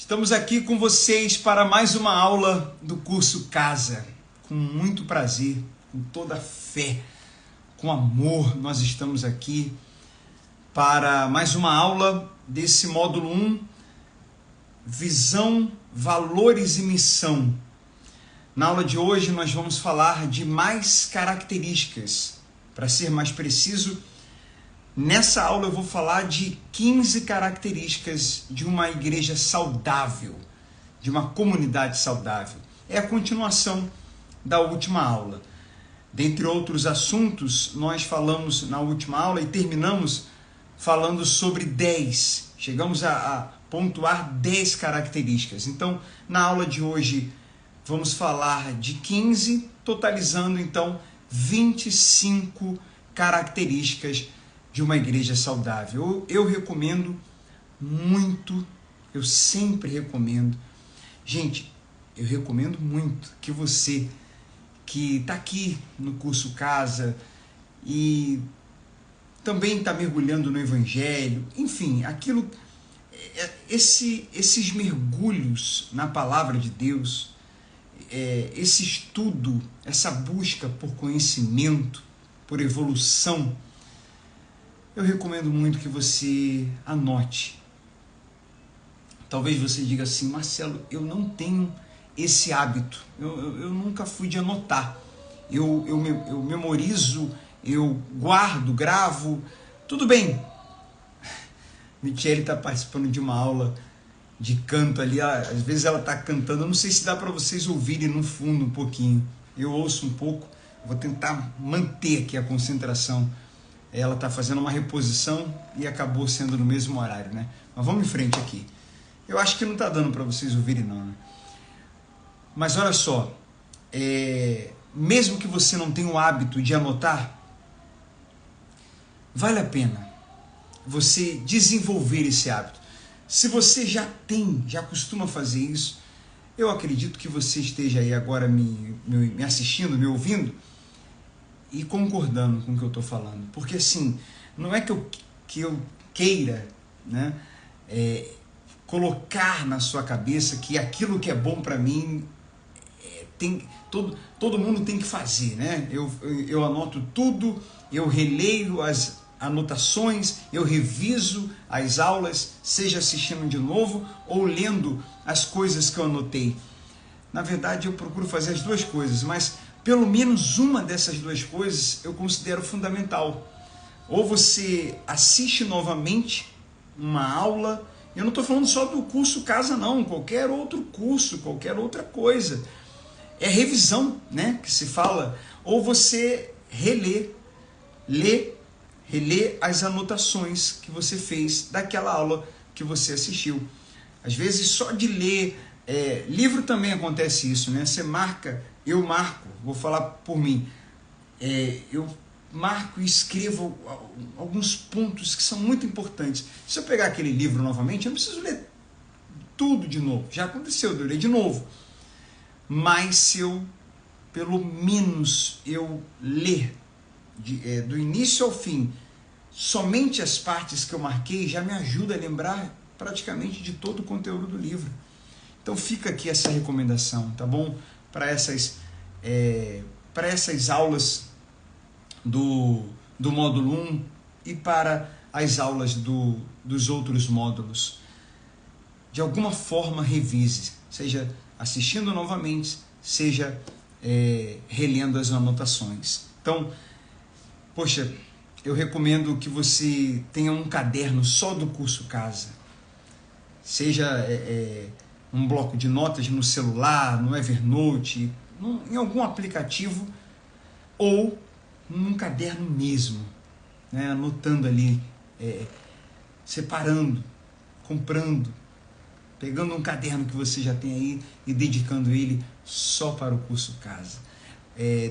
Estamos aqui com vocês para mais uma aula do curso Casa. Com muito prazer, com toda a fé, com amor, nós estamos aqui para mais uma aula desse módulo 1, Visão, Valores e Missão. Na aula de hoje nós vamos falar de mais características. Para ser mais preciso, nessa aula eu vou falar de 15 características de uma igreja saudável, de uma comunidade saudável. É a continuação da última aula. Dentre outros assuntos, nós falamos na última aula e terminamos falando sobre 10. Chegamos a pontuar 10 características. Então, na aula de hoje, vamos falar de 15, totalizando então 25 características de uma igreja saudável. Eu recomendo muito, eu sempre recomendo. Gente, eu recomendo muito que você que está aqui no curso Casa e também está mergulhando no Evangelho, enfim, esses mergulhos na Palavra de Deus, esse estudo, essa busca por conhecimento, por evolução, eu recomendo muito que você anote. Talvez você diga assim: Marcelo, eu não tenho esse hábito, eu nunca fui de anotar, eu memorizo, eu guardo, gravo, tudo bem. Michele está participando de uma aula de canto ali, às vezes ela está cantando, eu não sei se dá para vocês ouvirem no fundo um pouquinho, eu ouço um pouco, vou tentar manter aqui a concentração. Ela está fazendo uma reposição e acabou sendo no mesmo horário, né? Mas vamos em frente aqui. Eu acho que não está dando para vocês ouvirem não, né? Mas olha só, mesmo que você não tenha o hábito de anotar, vale a pena você desenvolver esse hábito. Se você já costuma fazer isso, eu acredito que você esteja aí agora me assistindo, me ouvindo e concordando com o que eu estou falando. Porque assim, não é que eu queira, né, colocar na sua cabeça que aquilo que é bom para mim, todo mundo tem que fazer, né? Eu anoto tudo, eu releio as anotações, eu reviso as aulas, seja assistindo de novo ou lendo as coisas que eu anotei. Na verdade, eu procuro fazer as duas coisas, mas pelo menos uma dessas duas coisas eu considero fundamental. Ou você assiste novamente uma aula, eu não estou falando só do curso Casa não, qualquer outro curso, qualquer outra coisa. É revisão, né, que se fala. Ou você relê as anotações que você fez daquela aula que você assistiu. Às vezes só de ler, livro também acontece isso, né? Você marca, eu marco, vou falar por mim, eu marco e escrevo alguns pontos que são muito importantes. Se eu pegar aquele livro novamente, eu não preciso ler tudo de novo, já aconteceu de eu ler de novo. Mas se eu, pelo menos, eu ler do início ao fim, somente as partes que eu marquei, já me ajuda a lembrar praticamente de todo o conteúdo do livro. Então fica aqui essa recomendação, tá bom? Para essas aulas do módulo 1 e para as aulas dos outros módulos. De alguma forma revise, seja assistindo novamente, seja relendo as anotações. Então, poxa, eu recomendo que você tenha um caderno só do curso Casa. Seja um bloco de notas no celular, no Evernote, em algum aplicativo, ou num caderno mesmo, né? Anotando ali, separando, comprando, pegando um caderno que você já tem aí e dedicando ele só para o curso Casa.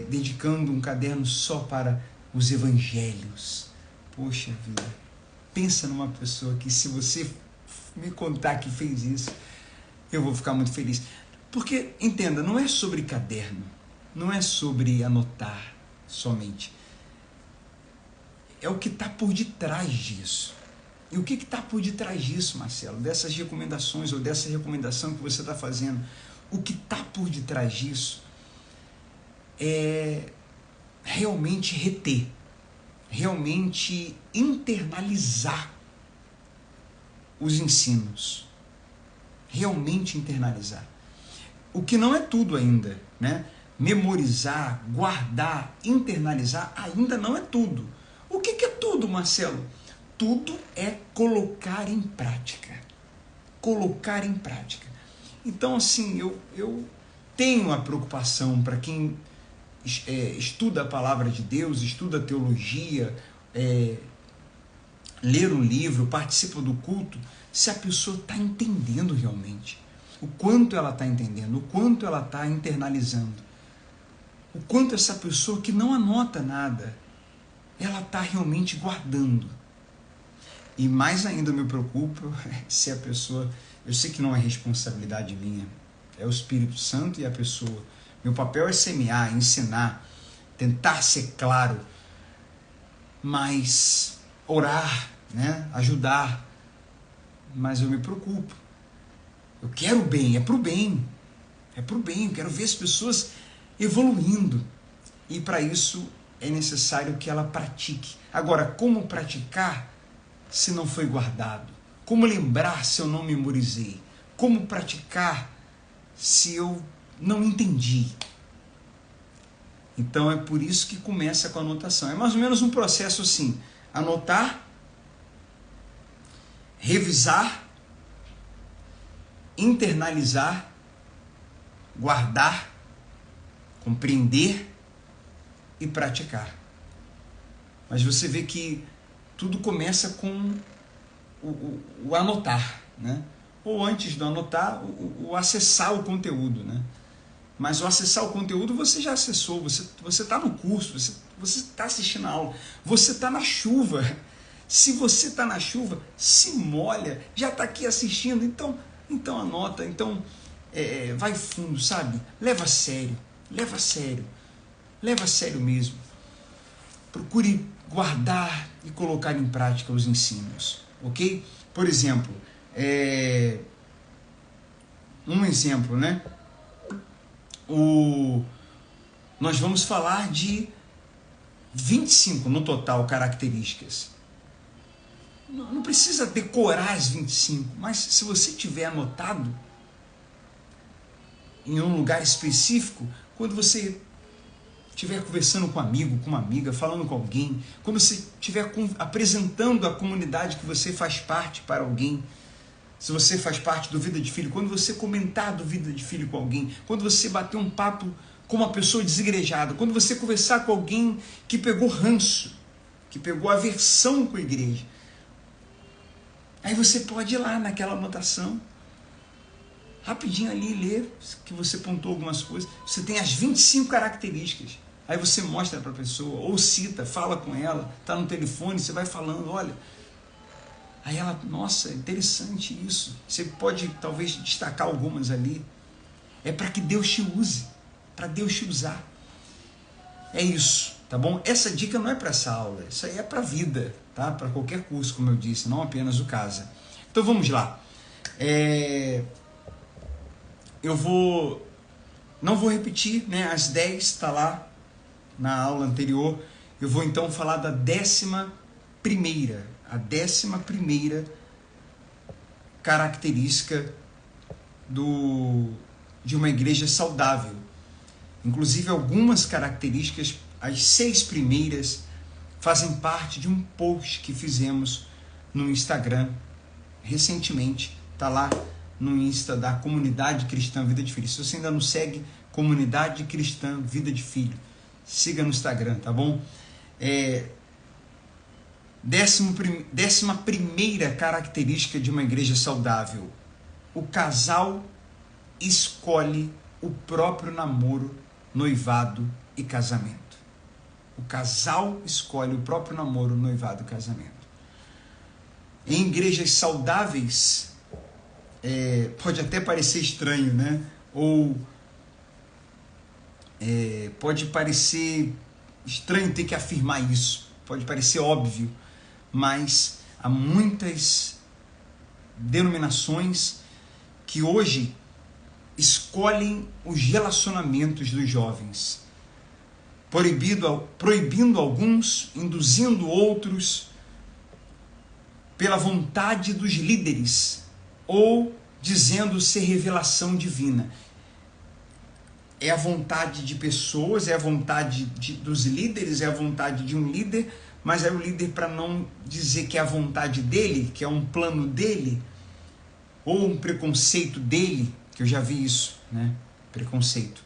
Dedicando um caderno só para os evangelhos. Poxa vida, pensa numa pessoa que, se você me contar que fez isso, eu vou ficar muito feliz. Porque, entenda, não é sobre caderno, não é sobre anotar somente. É o que está por detrás disso. E o que está por detrás disso, Marcelo? Dessas recomendações ou dessa recomendação que você está fazendo? O que está por detrás disso é realmente reter, realmente internalizar os ensinos. Realmente internalizar. O que não é tudo ainda, né? Memorizar, guardar, internalizar ainda não é tudo. O que é tudo, Marcelo? Tudo é colocar em prática. Colocar em prática. Então, assim, eu tenho a preocupação para quem estuda a palavra de Deus, estuda teologia, ler um livro, participa do culto, se a pessoa está entendendo realmente. O quanto ela está entendendo, o quanto ela está internalizando. O quanto essa pessoa que não anota nada, ela está realmente guardando. E mais ainda eu me preocupo se a pessoa... Eu sei que não é responsabilidade minha, é o Espírito Santo e a pessoa. Meu papel é semear, ensinar, tentar ser claro, mas orar, né? Ajudar. Mas eu me preocupo. Eu quero o bem, é pro bem. É pro bem, eu quero ver as pessoas evoluindo. E para isso é necessário que ela pratique. Agora, como praticar se não foi guardado? Como lembrar se eu não memorizei? Como praticar se eu não entendi? Então é por isso que começa com a anotação. É mais ou menos um processo assim: anotar, revisar, internalizar, guardar, compreender e praticar. Mas você vê que tudo começa com o anotar, né? Ou antes do anotar, o acessar o conteúdo, né? Mas o acessar o conteúdo você já acessou, você está no curso, você está assistindo a aula, você está na chuva. Se você está na chuva, se molha, já está aqui assistindo, então anota, então vai fundo, sabe? Leva a sério, leva a sério, leva a sério mesmo. Procure guardar e colocar em prática os ensinos, ok? Por exemplo, um exemplo, né? Nós vamos falar de 25 no total características. Não precisa decorar as 25, mas se você tiver anotado em um lugar específico, quando você estiver conversando com um amigo, com uma amiga, falando com alguém, quando você estiver apresentando a comunidade que você faz parte para alguém, se você faz parte do Vida de Filho, quando você comentar do Vida de Filho com alguém, quando você bater um papo com uma pessoa desigrejada, quando você conversar com alguém que pegou ranço, que pegou aversão com a igreja, aí você pode ir lá naquela anotação, rapidinho ali, ler, que você pontuou algumas coisas, você tem as 25 características, aí você mostra para a pessoa, ou cita, fala com ela, está no telefone, você vai falando, olha, aí ela, nossa, interessante isso, você pode talvez destacar algumas ali, é para que Deus te use, para Deus te usar, é isso, tá bom? Essa dica não é para essa aula, isso aí é para a vida, tá? Para qualquer curso, como eu disse, não apenas o Casa. Então vamos lá, eu não vou repetir, né? As 10 está lá na aula anterior. Eu vou então falar da 11ª, a 11ª característica de uma igreja saudável. Inclusive algumas características, as 6 primeiras, fazem parte de um post que fizemos no Instagram recentemente. Está lá no Insta da Comunidade Cristã Vida de Filho. Se você ainda não segue, Comunidade Cristã Vida de Filho, siga no Instagram, tá bom? 11ª característica de uma igreja saudável: o casal escolhe o próprio namoro, noivado e casamento. O casal escolhe o próprio namoro, noivado e casamento. Em igrejas saudáveis, pode até parecer estranho, né? Ou pode parecer estranho ter que afirmar isso, pode parecer óbvio, mas Há muitas denominações que hoje escolhem os relacionamentos dos jovens, proibindo alguns, induzindo outros pela vontade dos líderes, ou dizendo ser revelação divina. É a vontade de pessoas, é a vontade dos líderes, é a vontade de um líder, mas aí o líder, para não dizer que é a vontade dele, que é um plano dele, ou um preconceito dele, que eu já vi isso, né? Preconceito.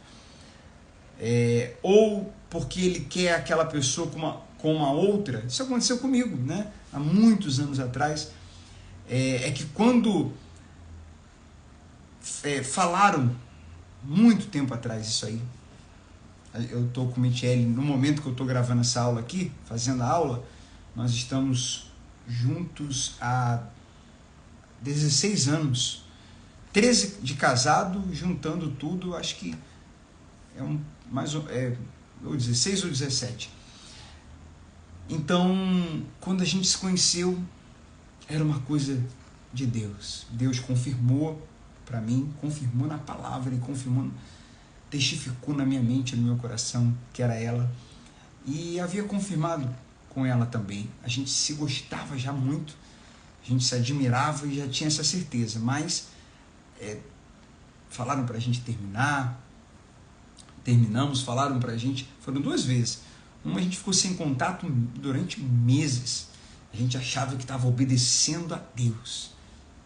Ou porque ele quer aquela pessoa com uma outra. Isso aconteceu comigo, né? Há muitos anos atrás. É que quando falaram, muito tempo atrás isso aí, eu estou com o Michele, no momento que eu estou gravando essa aula aqui, fazendo a aula, nós estamos juntos há 16 anos, 13 de casado, juntando tudo, acho que ou 16 ou 17. Então, quando a gente se conheceu, era uma coisa de Deus. Deus confirmou para mim, confirmou na palavra e confirmou, testificou na minha mente, no meu coração, que era ela. E havia confirmado com ela também. A gente se gostava já muito, a gente se admirava e já tinha essa certeza, mas falaram para a gente terminar, terminamos, falaram para a gente, foram 2 vezes. Uma, a gente ficou sem contato durante meses, a gente achava que estava obedecendo a Deus,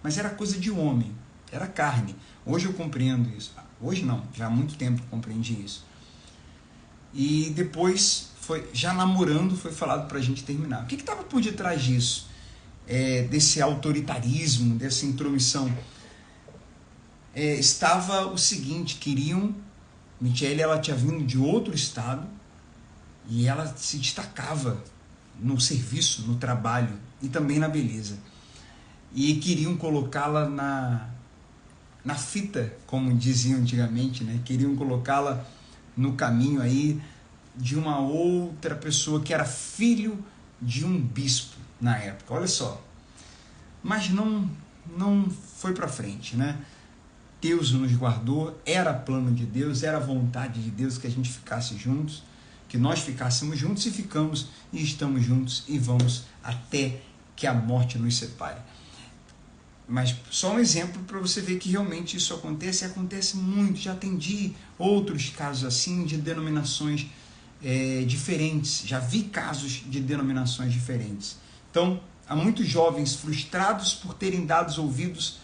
mas era coisa de homem, era carne. Hoje eu compreendo isso, hoje não, já há muito tempo eu compreendi isso. E depois, já namorando, foi falado para a gente terminar. O que estava por detrás disso? Desse autoritarismo, dessa intromissão? Estava o seguinte, Michele, ela tinha vindo de outro estado e ela se destacava no serviço, no trabalho e também na beleza. E queriam colocá-la na fita, como diziam antigamente, né? Queriam colocá-la no caminho aí de uma outra pessoa que era filho de um bispo na época, olha só. Mas não foi para frente, né? Deus nos guardou, era plano de Deus, era vontade de Deus que a gente ficasse juntos, que nós ficássemos juntos e ficamos e estamos juntos e vamos até que a morte nos separe. Mas só um exemplo para você ver que realmente isso acontece, e acontece muito. Já atendi outros casos assim de denominações diferentes, já vi casos de denominações diferentes. Então, há muitos jovens frustrados por terem dado ouvidos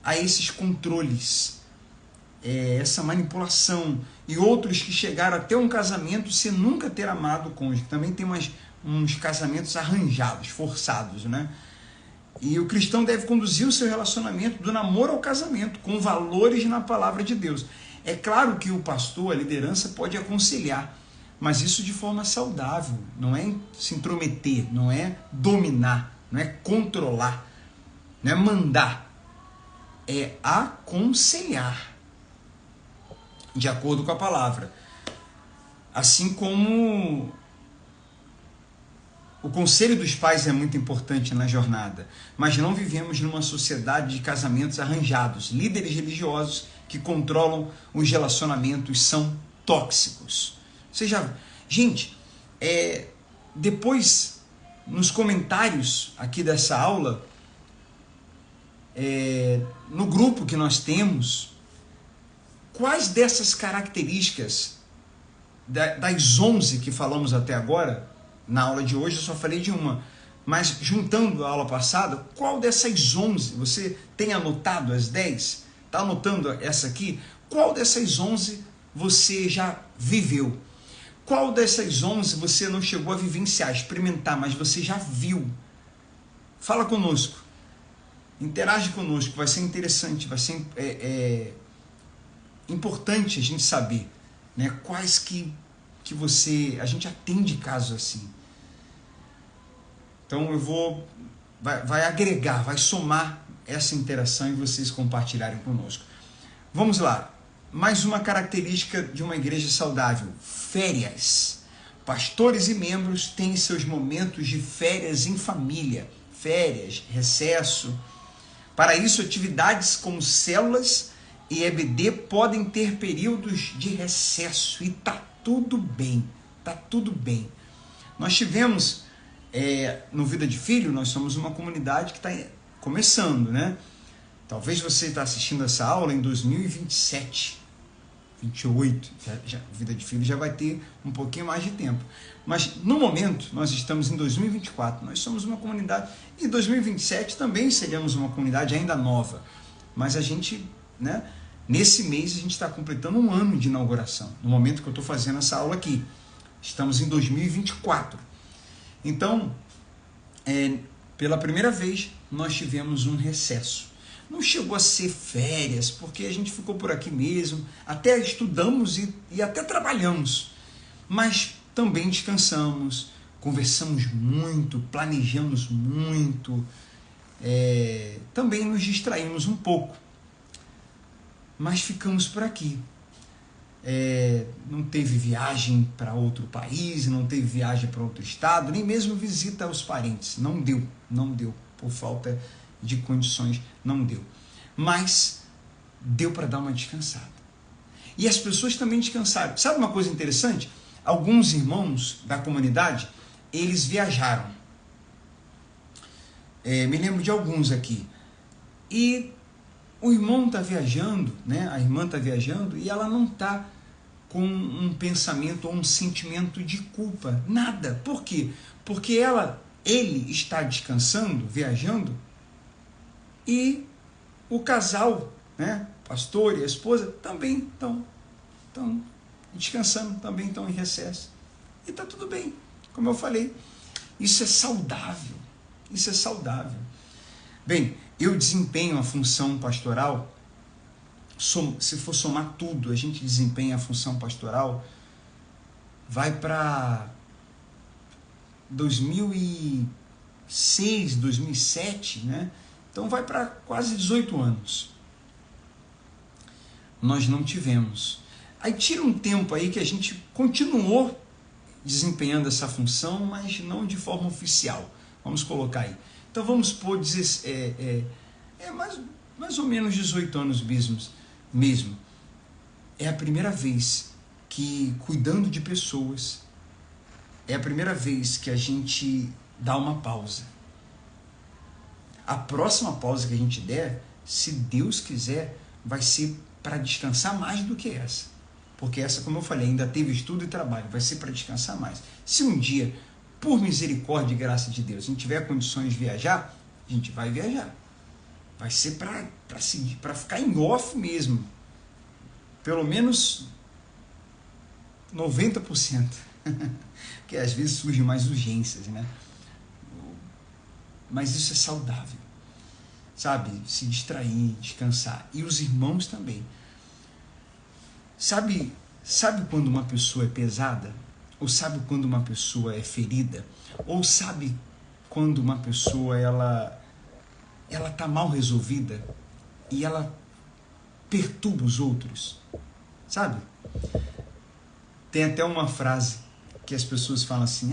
a esses controles, essa manipulação, e outros que chegaram até um casamento sem nunca ter amado o cônjuge. Também tem uns casamentos arranjados, forçados, né? E o cristão deve conduzir o seu relacionamento do namoro ao casamento, com valores na palavra de Deus. É claro que o pastor, a liderança, pode aconselhar, mas isso de forma saudável, não é se intrometer, não é dominar, não é controlar, não é mandar, é aconselhar, de acordo com a palavra. Assim como o conselho dos pais é muito importante na jornada, mas não vivemos numa sociedade de casamentos arranjados. Líderes religiosos que controlam os relacionamentos são tóxicos. Gente, depois, nos comentários aqui dessa aula, no grupo que nós temos, quais dessas características, das 11 que falamos até agora, na aula de hoje eu só falei de uma, mas juntando a aula passada, qual dessas 11, você tem anotado as 10? Está anotando essa aqui? Qual dessas 11 você já viveu? Qual dessas 11 você não chegou a vivenciar, experimentar, mas você já viu? Fala conosco, interage conosco, vai ser interessante, vai ser importante a gente saber, né, quais que a gente atende casos assim. Então vai agregar, vai somar essa interação e vocês compartilharem conosco. Vamos lá, mais uma característica de uma igreja saudável: férias. Pastores e membros têm seus momentos de férias em família, férias, recesso. Para isso, atividades como células e EBD podem ter períodos de recesso e tá tudo bem, tá tudo bem. Nós tivemos, no Vida de Filho, nós somos uma comunidade que está começando, né? Talvez você está assistindo essa aula em 2027, 28, Vida de Filho já vai ter um pouquinho mais de tempo. Mas no momento, nós estamos em 2024, nós somos uma comunidade, e em 2027 também seremos uma comunidade ainda nova. Mas a gente, né, nesse mês a gente está completando um ano de inauguração, no momento que eu estou fazendo essa aula aqui. Estamos em 2024. Então, pela primeira vez, nós tivemos um recesso. Não chegou a ser férias, porque a gente ficou por aqui mesmo, até estudamos e até trabalhamos, mas também descansamos, conversamos muito, planejamos muito, também nos distraímos um pouco, mas ficamos por aqui. Não teve viagem para outro país, não teve viagem para outro estado, nem mesmo visita aos parentes, não deu, por falta de condições, não deu. Mas deu para dar uma descansada. E as pessoas também descansaram. Sabe uma coisa interessante? Alguns irmãos da comunidade, eles viajaram. Me lembro de alguns aqui. E o irmão está viajando, né? A irmã está viajando e ela não está com um pensamento ou um sentimento de culpa. Nada. Por quê? Porque ele está descansando, viajando, e o casal, né, pastor e a esposa, também estão descansando, também estão em recesso. E está tudo bem, como eu falei. Isso é saudável. Isso é saudável. Bem, eu desempenho a função pastoral, se for somar tudo, a gente desempenha a função pastoral, vai para 2006, 2007, né? Então vai para quase 18 anos. Nós não tivemos. Aí tira um tempo aí que a gente continuou desempenhando essa função, mas não de forma oficial. Vamos colocar aí. Então vamos pôr mais ou menos 18 anos mesmo. É a primeira vez que, cuidando de pessoas, é a primeira vez que a gente dá uma pausa. A próxima pausa que a gente der, se Deus quiser, vai ser para descansar mais do que essa. Porque essa, como eu falei, ainda teve estudo e trabalho, vai ser para descansar mais. Se um dia, por misericórdia e graça de Deus, a gente tiver condições de viajar, a gente vai viajar. Vai ser para ficar em off mesmo. Pelo menos 90%. Porque às vezes surgem mais urgências, né? Mas isso é saudável, sabe? Se distrair, descansar. E os irmãos também. Sabe quando uma pessoa é pesada? Ou sabe quando uma pessoa é ferida? Ou sabe quando uma pessoa ela tá mal resolvida e ela perturba os outros? Sabe? Tem até uma frase que as pessoas falam assim,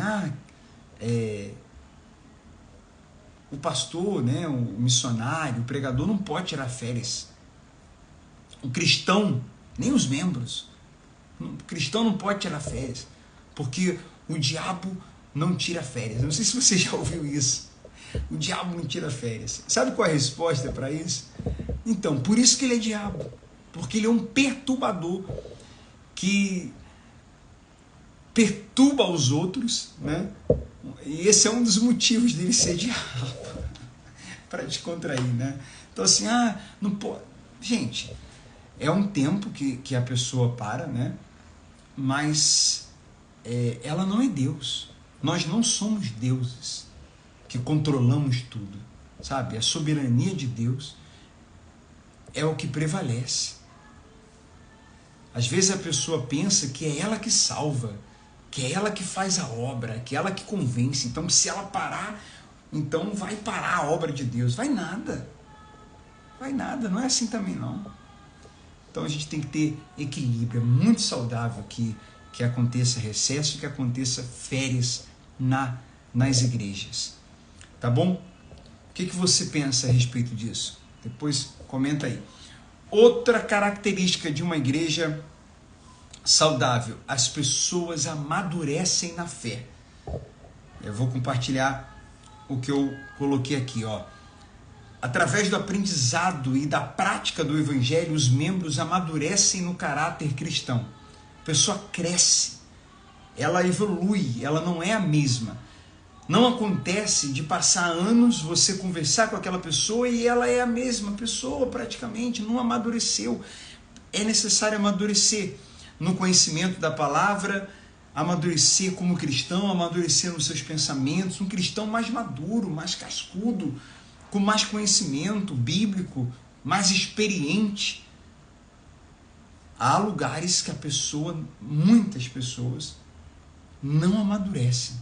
o pastor, né, o missionário, o pregador não pode tirar férias. O cristão, nem os membros, o cristão não pode tirar férias, porque o diabo não tira férias. Não sei se você já ouviu isso. O diabo não tira férias. Sabe qual é a resposta para isso? Então, por isso que ele é diabo, porque ele é um perturbador que perturba os outros, né? E esse é um dos motivos dele ser diabo, para descontrair, né? Então assim, não pode. Gente, é um tempo que a pessoa para, né? Mas ela não é Deus. Nós não somos deuses que controlamos tudo, sabe? A soberania de Deus é o que prevalece. Às vezes a pessoa pensa que é ela que salva, que é ela que faz a obra, que é ela que convence. Então, se ela parar, então vai parar a obra de Deus. Vai nada. Não é assim também, não. Então, a gente tem que ter equilíbrio. É muito saudável que aconteça recesso, que aconteça férias nas igrejas. Tá bom? que você pensa a respeito disso? Depois comenta aí. Outra característica de uma igreja saudável: as pessoas amadurecem na fé. Eu vou compartilhar o que eu coloquei aqui, ó. Através do aprendizado e da prática do evangelho, os membros amadurecem no caráter cristão. A pessoa cresce, ela evolui, ela não é a mesma. Não acontece de passar anos você conversar com aquela pessoa e ela é a mesma pessoa praticamente, não amadureceu. É necessário amadurecer no conhecimento da palavra, amadurecer como cristão, amadurecer nos seus pensamentos, um cristão mais maduro, mais cascudo, com mais conhecimento bíblico, mais experiente. Há lugares que a pessoa, muitas pessoas, não amadurecem.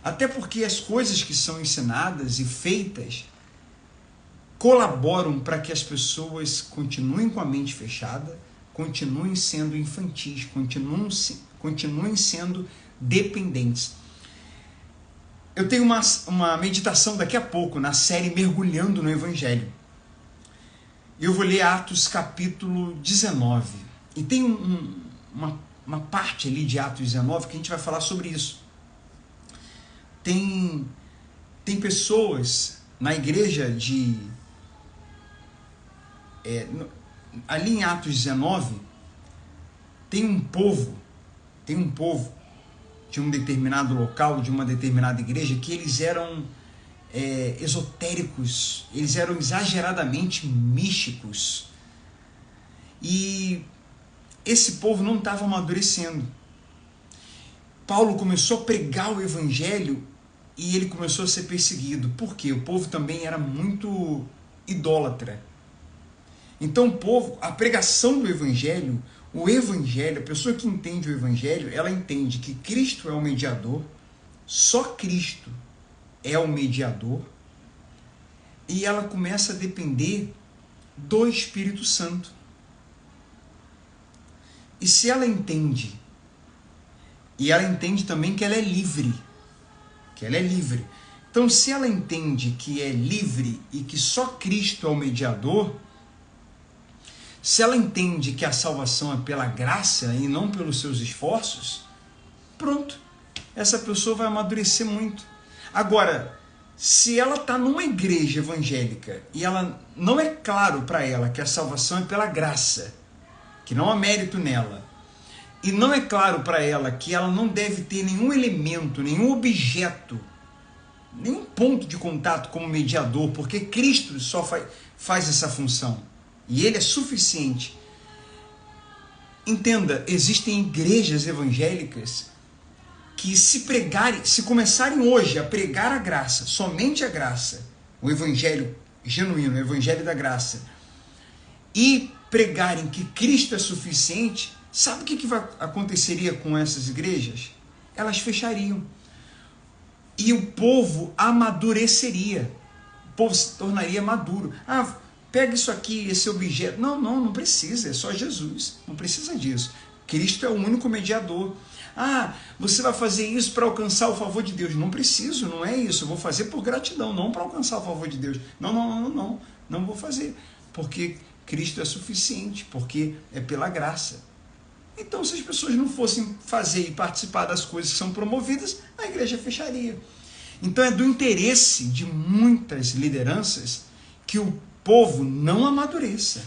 Até porque as coisas que são ensinadas e feitas colaboram para que as pessoas continuem com a mente fechada, continuem sendo infantis, continuem sendo dependentes. Eu tenho uma meditação daqui a pouco na série Mergulhando no Evangelho. Eu vou ler Atos capítulo 19. E tem uma parte ali de Atos 19 que a gente vai falar sobre isso. Tem pessoas na igreja ali em Atos 19, tem um povo de um determinado local, de uma determinada igreja, que eles eram esotéricos, eles eram exageradamente místicos. E esse povo não estava amadurecendo. Paulo começou a pregar o evangelho e ele começou a ser perseguido. Por quê? O povo também era muito idólatra. Então o povo, a pregação do evangelho, a pessoa que entende o evangelho, ela entende que Cristo é o mediador, só Cristo é o mediador, e ela começa a depender do Espírito Santo. E se ela entende, e ela entende também que ela é livre, então se ela entende que é livre e que só Cristo é o mediador, se ela entende que a salvação é pela graça e não pelos seus esforços, pronto, essa pessoa vai amadurecer muito. Agora, se ela está numa igreja evangélica e ela não é claro para ela que a salvação é pela graça, que não há mérito nela, e não é claro para ela que ela não deve ter nenhum elemento, nenhum objeto, nenhum ponto de contato como mediador, porque Cristo só faz essa função. E ele é suficiente. Entenda, existem igrejas evangélicas que se começarem hoje a pregar a graça, somente a graça, o evangelho genuíno, o evangelho da graça, e pregarem que Cristo é suficiente, sabe o que aconteceria com essas igrejas? Elas fechariam. E o povo amadureceria. O povo se tornaria maduro. Pega isso aqui, esse objeto. Não precisa, é só Jesus. Não precisa disso. Cristo é o único mediador. Você vai fazer isso para alcançar o favor de Deus. Não preciso, não é isso. Eu vou fazer por gratidão, não para alcançar o favor de Deus. Não vou fazer. Porque Cristo é suficiente, porque é pela graça. Então, se as pessoas não fossem fazer e participar das coisas que são promovidas, a igreja fecharia. Então, é do interesse de muitas lideranças que o povo não amadureça,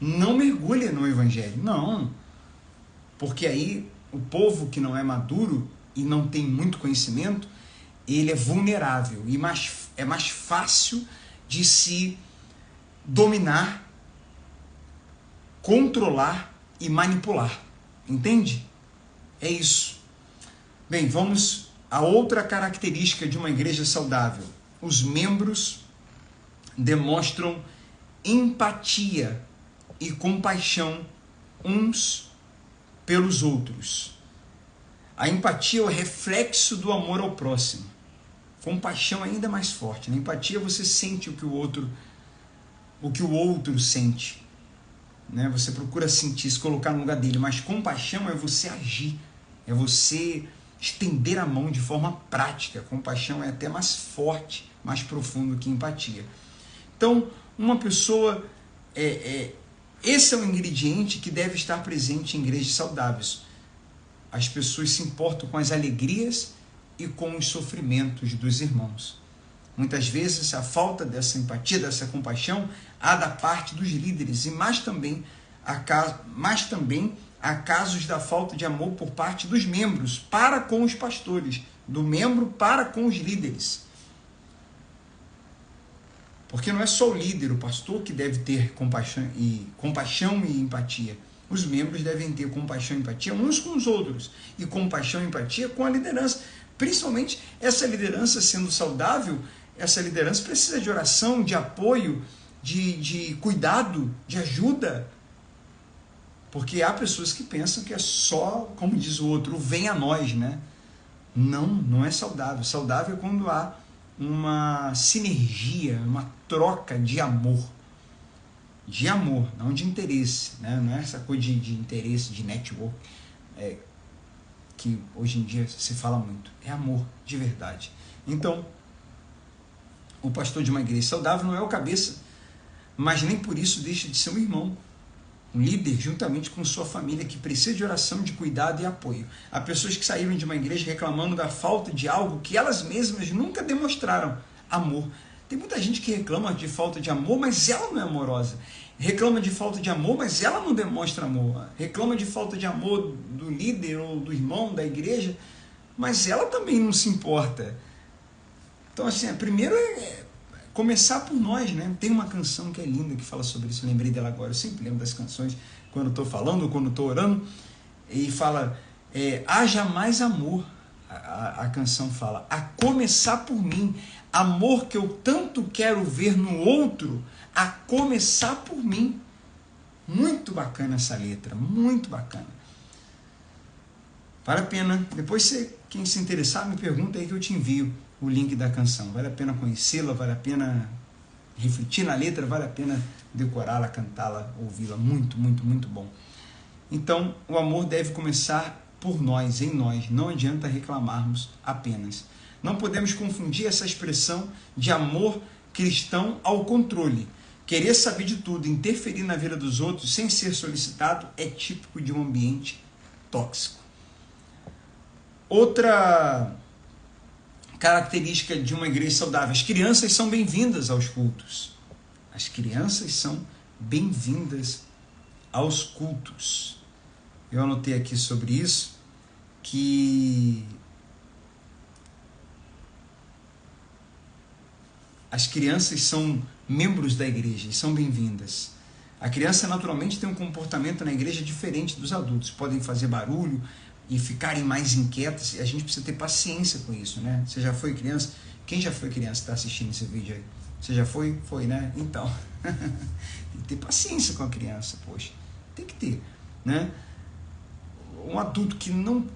não mergulhe no evangelho. Não, porque aí o povo que não é maduro e não tem muito conhecimento, ele é vulnerável e é mais fácil de se dominar, controlar e manipular. Entende? É isso. Bem, vamos a outra característica de uma igreja saudável. Os membros demonstram empatia e compaixão uns pelos outros. A empatia é o reflexo do amor ao próximo. Compaixão é ainda mais forte. Na empatia você sente o que o outro sente. Né? Você procura sentir, se colocar no lugar dele. Mas compaixão é você agir. É você estender a mão de forma prática. Compaixão é até mais forte, mais profundo que empatia. Então, uma pessoa, esse é um ingrediente que deve estar presente em igrejas saudáveis. As pessoas se importam com as alegrias e com os sofrimentos dos irmãos. Muitas vezes a falta dessa empatia, dessa compaixão, há da parte dos líderes, e mais também há casos da falta de amor por parte dos membros para com os pastores, do membro para com os líderes. Porque não é só o líder, o pastor, que deve ter compaixão e empatia. Os membros devem ter compaixão e empatia uns com os outros, e compaixão e empatia com a liderança. Principalmente essa liderança sendo saudável, essa liderança precisa de oração, de apoio, de cuidado, de ajuda. Porque há pessoas que pensam que é só, como diz o outro, vem a nós, né? Não é saudável. Saudável é quando há uma sinergia, uma troca de amor. De amor, não de interesse, né? Não é essa coisa de interesse, de network, que hoje em dia se fala muito. É amor, de verdade. Então, o pastor de uma igreja saudável não é o cabeça, mas nem por isso deixa de ser um irmão, um líder, juntamente com sua família, que precisa de oração, de cuidado e apoio. Há pessoas que saíram de uma igreja reclamando da falta de algo que elas mesmas nunca demonstraram: amor. Tem muita gente que reclama de falta de amor, mas ela não é amorosa. Reclama de falta de amor, mas ela não demonstra amor. Reclama de falta de amor do líder ou do irmão da igreja, mas ela também não se importa. Então, assim, primeiro começar por nós, né? Tem uma canção que é linda que fala sobre isso, eu lembrei dela agora. Eu sempre lembro das canções quando estou falando, quando estou orando, e fala, haja mais amor. A canção fala, a começar por mim, amor que eu tanto quero ver no outro, a começar por mim. Muito bacana essa letra, muito bacana. Vale a pena, depois quem se interessar me pergunta aí que eu te envio o link da canção. Vale a pena conhecê-la, vale a pena refletir na letra, vale a pena decorá-la, cantá-la, ouvi-la. Muito, muito, muito bom. Então, o amor deve começar por nós, em nós. Não adianta reclamarmos apenas. Não podemos confundir essa expressão de amor cristão ao controle. Querer saber de tudo, interferir na vida dos outros sem ser solicitado é típico de um ambiente tóxico. Outra característica de uma igreja saudável: as crianças são bem-vindas aos cultos. As crianças são bem-vindas aos cultos. Eu anotei aqui sobre isso que as crianças são membros da igreja e são bem-vindas. A criança naturalmente tem um comportamento na igreja diferente dos adultos. Podem fazer barulho e ficarem mais inquietas, e a gente precisa ter paciência com isso, né? Você já foi criança? Quem já foi criança está assistindo esse vídeo aí? Você já foi? Foi, né? Então, tem que ter paciência com a criança, poxa. Tem que ter, né? Um adulto que não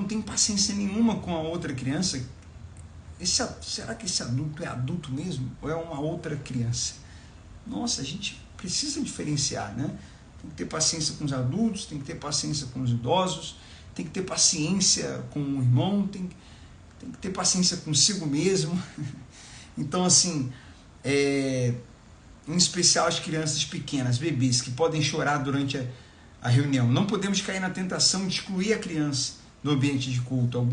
tem paciência nenhuma com a outra criança, será que esse adulto é adulto mesmo? Ou é uma outra criança? Nossa, a gente precisa diferenciar, né? Tem que ter paciência com os adultos, tem que ter paciência com os idosos, tem que ter paciência com o irmão, tem que ter paciência consigo mesmo. Então, assim, em especial as crianças pequenas, bebês, que podem chorar durante a reunião. Não podemos cair na tentação de excluir a criança do ambiente de culto.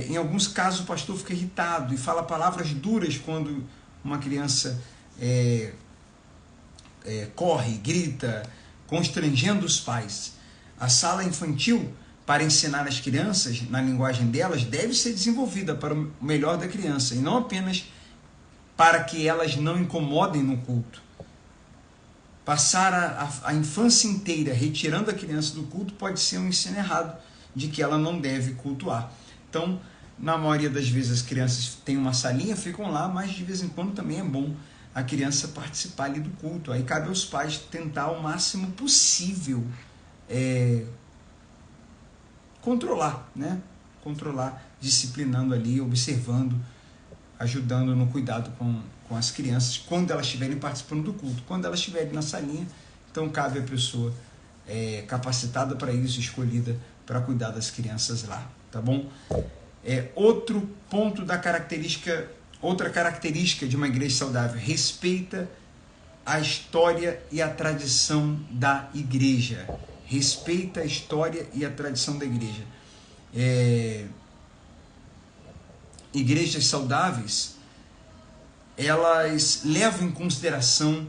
Em alguns casos o pastor fica irritado e fala palavras duras quando uma criança corre, grita, constrangendo os pais. A sala infantil, para ensinar as crianças na linguagem delas, deve ser desenvolvida para o melhor da criança, e não apenas para que elas não incomodem no culto. Passar a infância inteira retirando a criança do culto pode ser um ensino errado de que ela não deve cultuar. Então, na maioria das vezes as crianças têm uma salinha, ficam lá, mas de vez em quando também é bom a criança participar ali do culto. Aí cabe aos pais tentar o máximo possível controlar, né? Controlar, disciplinando ali, observando, ajudando no cuidado com as crianças quando elas estiverem participando do culto. Quando elas estiverem na salinha, então cabe a pessoa capacitada para isso, escolhida para cuidar das crianças lá, tá bom? Outro ponto da característica Outra característica de uma igreja saudável: respeita a história e a tradição da igreja. Respeita a história e a tradição da igreja. Igrejas saudáveis, elas levam em consideração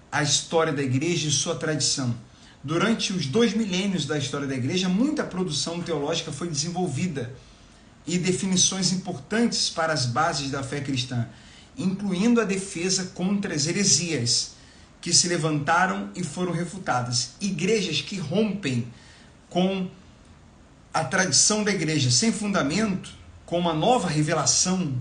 a história da igreja e sua tradição. Durante os 2 milênios da história da igreja, muita produção teológica foi desenvolvida e definições importantes para as bases da fé cristã, incluindo a defesa contra as heresias que se levantaram e foram refutadas. Igrejas que rompem com a tradição da igreja sem fundamento, com uma nova revelação,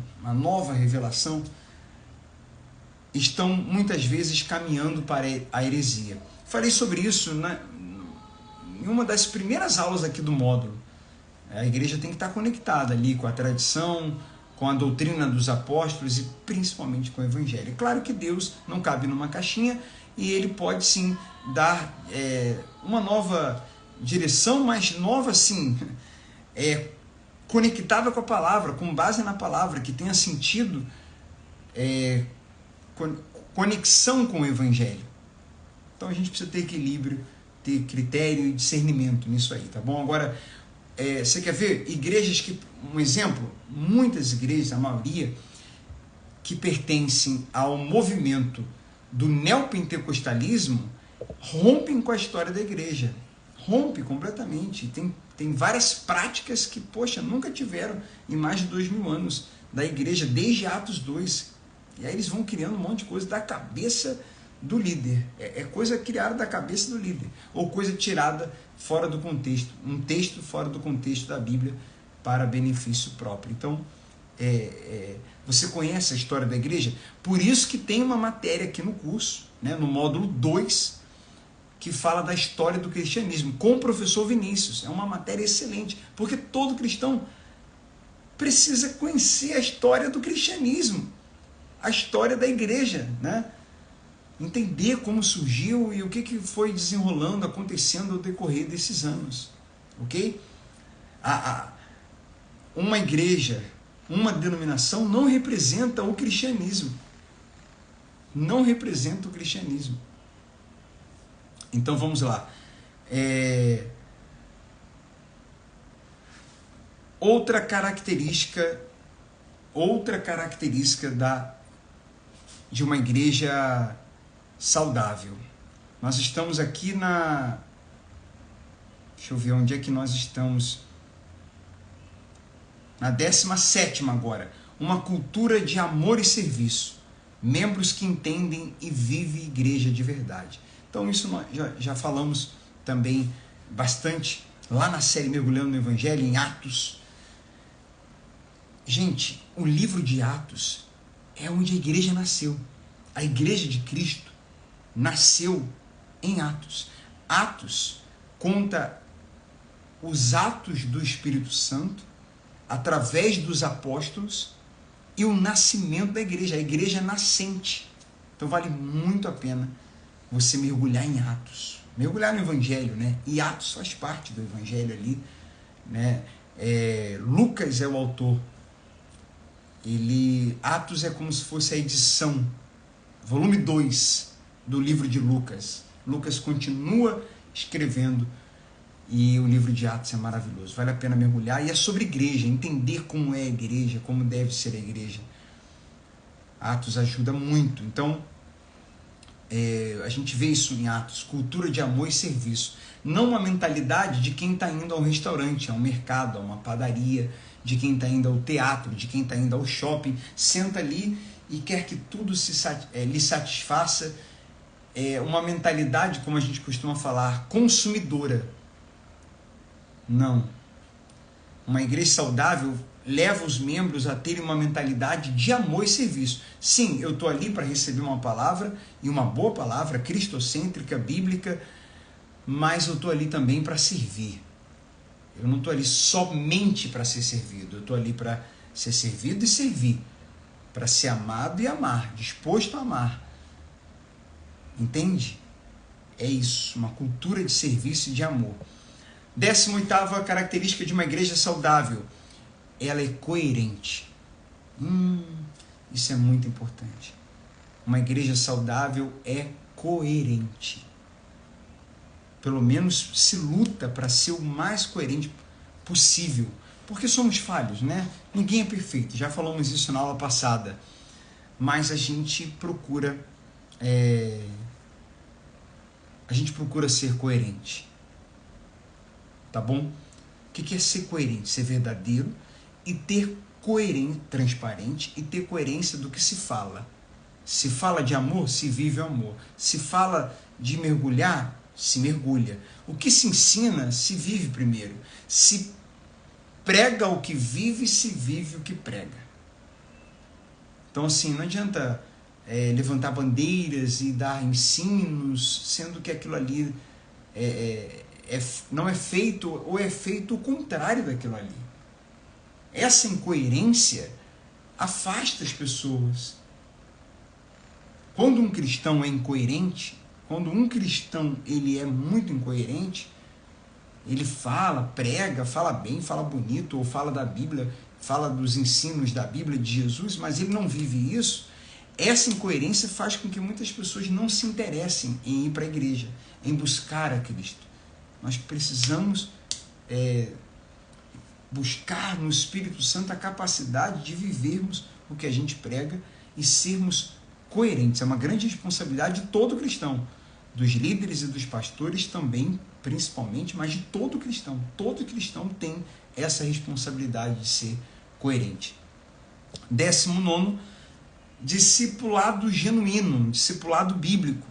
estão muitas vezes caminhando para a heresia. Falei sobre isso em uma das primeiras aulas aqui do módulo. A igreja tem que estar conectada ali com a tradição, com a doutrina dos apóstolos e principalmente com o evangelho. Claro que Deus não cabe numa caixinha e ele pode sim dar uma nova direção, mas nova sim, conectada com a palavra, com base na palavra, que tenha sentido, conexão com o evangelho. Então a gente precisa ter equilíbrio, ter critério e discernimento nisso aí, tá bom? Agora, você quer ver igrejas que, um exemplo, muitas igrejas, a maioria, que pertencem ao movimento do neopentecostalismo, rompem com a história da igreja, rompe completamente. Tem várias práticas que, nunca tiveram em mais de 2000 anos da igreja, desde Atos 2. E aí eles vão criando um monte de coisa da cabeça do líder. É coisa criada da cabeça do líder, ou coisa tirada fora do contexto, um texto fora do contexto da Bíblia para benefício próprio. Então, você conhece a história da igreja? Por isso que tem uma matéria aqui no curso, no módulo 2, que fala da história do cristianismo, com o professor Vinícius. É uma matéria excelente, porque todo cristão precisa conhecer a história do cristianismo, a história da igreja, entender como surgiu e o que foi desenrolando, acontecendo ao decorrer desses anos, ok? Uma igreja, uma denominação não representa o cristianismo, não representa o cristianismo. Então vamos lá. Outra característica de uma igreja saudável. Nós estamos aqui deixa eu ver onde é que nós estamos. Na 17ª agora. Uma cultura de amor e serviço. Membros que entendem e vivem igreja de verdade. Então isso nós já falamos também bastante lá na série Mergulhando no Evangelho, em Atos. Gente, o livro de Atos é onde a igreja nasceu. A igreja de Cristo nasceu em Atos. Atos conta os atos do Espírito Santo através dos apóstolos e o nascimento da igreja, a igreja nascente. Então vale muito a pena você mergulhar em Atos, mergulhar no Evangelho, E Atos faz parte do Evangelho ali, Lucas é o autor. Atos é como se fosse a edição, volume 2 do livro de Lucas. Lucas continua escrevendo e o livro de Atos é maravilhoso. Vale a pena mergulhar, e é sobre igreja, entender como é a igreja, como deve ser a igreja. Atos ajuda muito. Então, a gente vê isso em Atos, cultura de amor e serviço. Não uma mentalidade de quem está indo ao restaurante, a um mercado, a uma padaria, de quem está indo ao teatro, de quem está indo ao shopping, senta ali e quer que tudo lhe satisfaça. Uma mentalidade, como a gente costuma falar, consumidora. Não. Uma igreja saudável leva os membros a terem uma mentalidade de amor e serviço. Sim, eu estou ali para receber uma palavra, e uma boa palavra, cristocêntrica, bíblica, mas eu estou ali também para servir. Eu não estou ali somente para ser servido, eu estou ali para ser servido e servir, para ser amado e amar, disposto a amar. Entende? É isso, uma cultura de serviço e de amor. 18ª característica de uma igreja saudável: ela é coerente. Isso é muito importante. Uma igreja saudável é coerente. Pelo menos se luta para ser o mais coerente possível. Porque somos falhos, né? Ninguém é perfeito. Já falamos isso na aula passada. Mas a gente procura ser coerente. Tá bom? O que é ser coerente? Ser verdadeiro e ter coerência, transparente e ter coerência do que se fala. Se fala de amor, se vive o amor. Se fala de mergulhar, se mergulha. O que se ensina, se vive primeiro. Se prega o que vive, se vive o que prega. Então, assim, não adianta levantar bandeiras e dar ensinos, sendo que aquilo ali não é feito, ou é feito o contrário daquilo ali. Essa incoerência afasta as pessoas. Quando um cristão é incoerente, quando um cristão ele é muito incoerente, ele fala, prega, fala bem, fala bonito, ou fala da Bíblia, fala dos ensinos da Bíblia, de Jesus, mas ele não vive isso. Essa incoerência faz com que muitas pessoas não se interessem em ir para a igreja, em buscar a Cristo. Nós precisamos buscar no Espírito Santo a capacidade de vivermos o que a gente prega e sermos coerentes. É uma grande responsabilidade de todo cristão, dos líderes e dos pastores também, principalmente, mas de todo cristão. Todo cristão tem essa responsabilidade de ser coerente. 19º, discipulado genuíno, discipulado bíblico.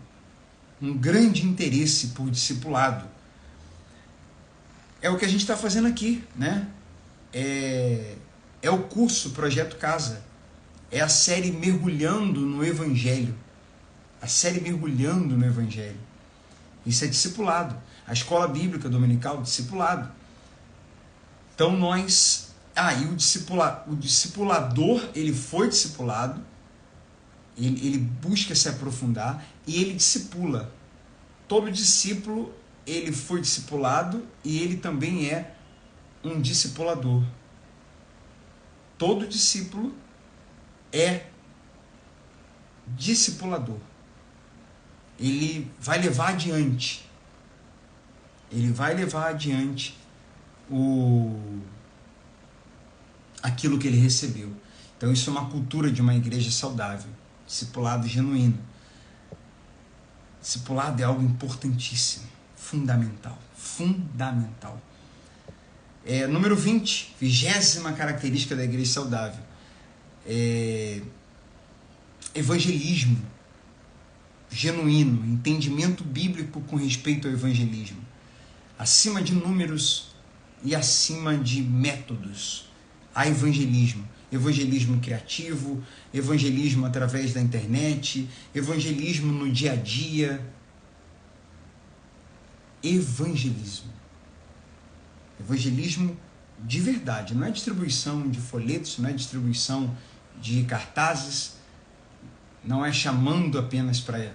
Um grande interesse por discipulado. É o que a gente está fazendo aqui, né? É o curso Projeto Casa. É a série Mergulhando no Evangelho. A série Mergulhando no Evangelho. Isso é discipulado. A escola bíblica dominical, discipulado. Então nós... o discipulador, ele foi discipulado, ele busca se aprofundar e ele discipula. Todo discípulo, ele foi discipulado e ele também é um discipulador. Todo discípulo é discipulador. Ele vai levar adiante. Ele vai levar adiante aquilo que ele recebeu. Então isso é uma cultura de uma igreja saudável. Discipulado genuíno. Discipulado é algo importantíssimo. Fundamental. Fundamental. Número 20. 20ª característica da igreja saudável. Evangelismo genuíno, entendimento bíblico com respeito ao evangelismo, acima de números e acima de métodos. Há evangelismo criativo, evangelismo através da internet, evangelismo no dia a dia. Evangelismo de verdade, não é distribuição de folhetos, não é distribuição de cartazes, não é chamando apenas para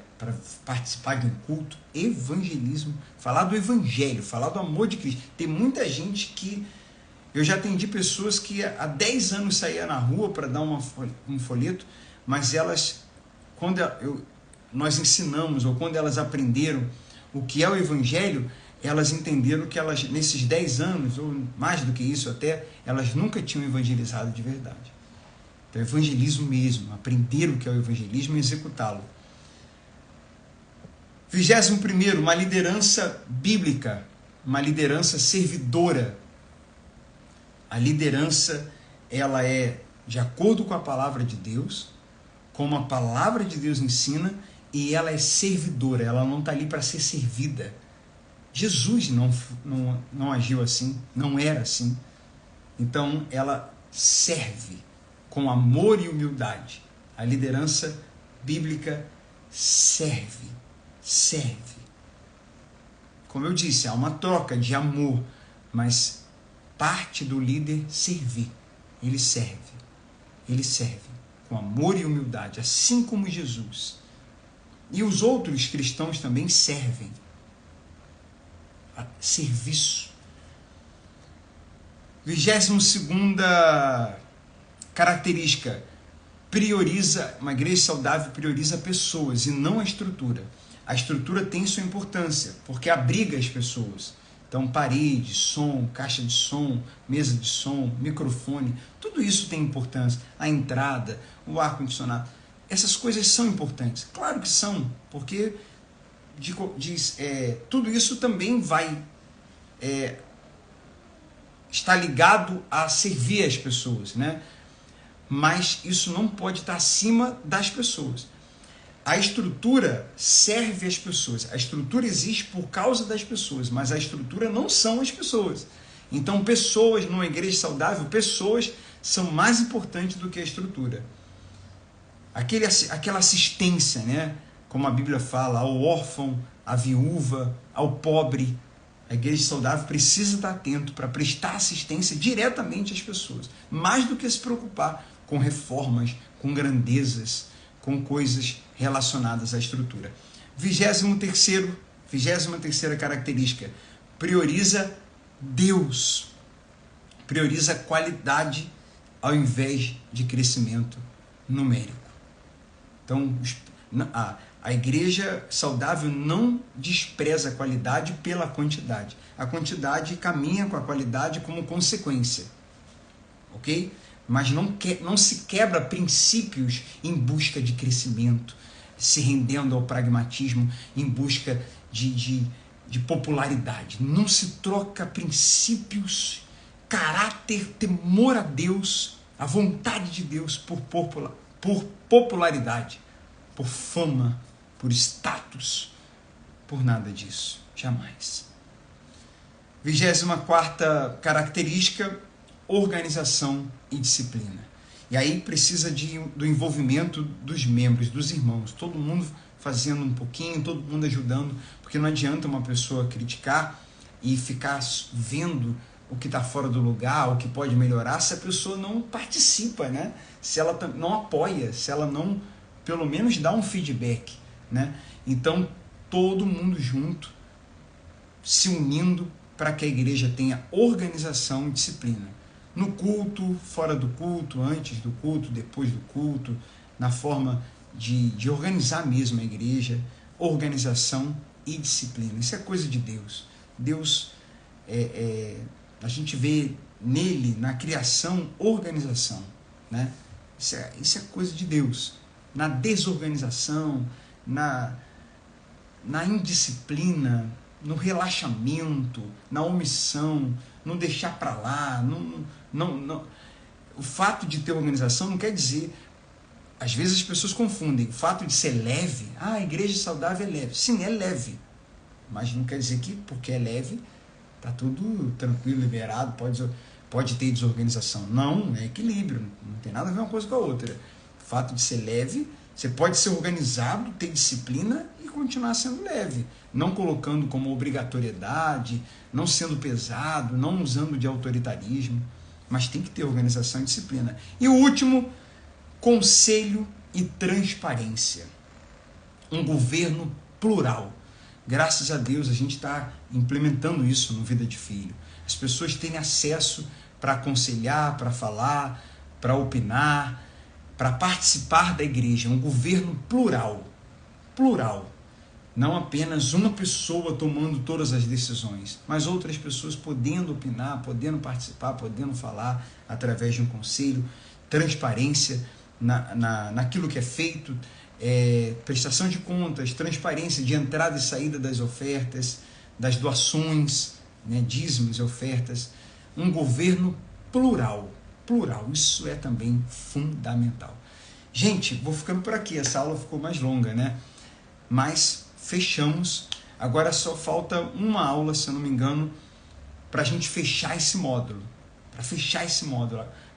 participar de um culto. Evangelismo, falar do evangelho, falar do amor de Cristo. Tem muita gente que... Eu já atendi pessoas que há 10 anos saíam na rua para dar um folheto, mas elas, quando nós ensinamos, ou quando elas aprenderam o que é o evangelho, elas entenderam que elas, nesses 10 anos, ou mais do que isso até, elas nunca tinham evangelizado de verdade. Então, evangelismo mesmo, aprender o que é o evangelismo e executá-lo. 21º, uma liderança bíblica, uma liderança servidora. A liderança, ela é de acordo com a palavra de Deus, como a palavra de Deus ensina, e ela é servidora, ela não está ali para ser servida. Jesus não agiu assim, não era assim. Então, ela serve com amor e humildade. A liderança bíblica serve. Como eu disse, há uma troca de amor, mas parte do líder servir. Ele serve com amor e humildade, assim como Jesus. E os outros cristãos também servem. Serviço. 22ª característica, uma igreja saudável prioriza pessoas e não a estrutura. A estrutura tem sua importância, porque abriga as pessoas. Então, parede, som, caixa de som, mesa de som, microfone, tudo isso tem importância. A entrada, o ar-condicionado, essas coisas são importantes. Claro que são, porque tudo isso também vai estar ligado a servir as pessoas, né? Mas isso não pode estar acima das pessoas. A estrutura serve as pessoas. A estrutura existe por causa das pessoas, mas a estrutura não são as pessoas. Então, pessoas numa igreja saudável, pessoas são mais importantes do que a estrutura. Aquela assistência, né? Como a Bíblia fala, ao órfão, à viúva, ao pobre. A igreja saudável precisa estar atento para prestar assistência diretamente às pessoas, mais do que se preocupar com reformas, com grandezas, com coisas relacionadas à estrutura. 23ª característica, prioriza Deus, prioriza qualidade ao invés de crescimento numérico. Então, a igreja saudável não despreza a qualidade pela quantidade. A quantidade caminha com a qualidade como consequência, ok? Mas não se quebra princípios em busca de crescimento, se rendendo ao pragmatismo em busca de popularidade. Não se troca princípios, caráter, temor a Deus, a vontade de Deus por popularidade, por fama, por status, por nada disso. Jamais. 24ª característica, organização e disciplina. E aí precisa do envolvimento dos membros, dos irmãos, todo mundo fazendo um pouquinho, todo mundo ajudando, porque não adianta uma pessoa criticar e ficar vendo o que está fora do lugar, o que pode melhorar, se a pessoa não participa, né? Se ela não apoia, se ela não, pelo menos, dá um feedback, né? Então, todo mundo junto, se unindo para que a igreja tenha organização e disciplina. No culto, fora do culto, antes do culto, depois do culto, na forma de organizar mesmo a igreja, organização e disciplina. Isso é coisa de Deus. Deus, a gente vê nele, na criação, organização, né? Isso é coisa de Deus. Na desorganização, na indisciplina, no relaxamento, na omissão, não deixar para lá, não. O fato de ter organização não quer dizer, às vezes as pessoas confundem, o fato de ser leve, a igreja saudável é leve. Sim, é leve, mas não quer dizer que porque é leve, está tudo tranquilo, liberado, pode ter desorganização. Não, é equilíbrio, não tem nada a ver uma coisa com a outra. O fato de ser leve, você pode ser organizado, ter disciplina e continuar sendo leve, não colocando como obrigatoriedade, não sendo pesado, não usando de autoritarismo, mas tem que ter organização e disciplina. E o último, conselho e transparência. Um governo plural. Graças a Deus a gente está implementando isso no Vida de Filho. As pessoas têm acesso para aconselhar, para falar, para opinar, para participar da igreja. Um governo plural. Plural. Não apenas uma pessoa tomando todas as decisões, mas outras pessoas podendo opinar, podendo participar, podendo falar através de um conselho, transparência naquilo que é feito, prestação de contas, transparência de entrada e saída das ofertas, das doações, né, dízimos e ofertas. Um governo plural. Plural, isso é também fundamental. Gente, vou ficando por aqui, essa aula ficou mais longa, né? Mas fechamos, agora só falta uma aula, se eu não me engano, para a gente fechar esse módulo,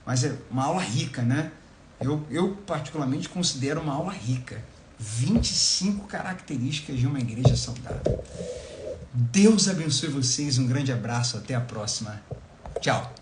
mas é uma aula rica, né? Eu particularmente considero uma aula rica, 25 características de uma igreja saudável. Deus abençoe vocês, um grande abraço, até a próxima, tchau!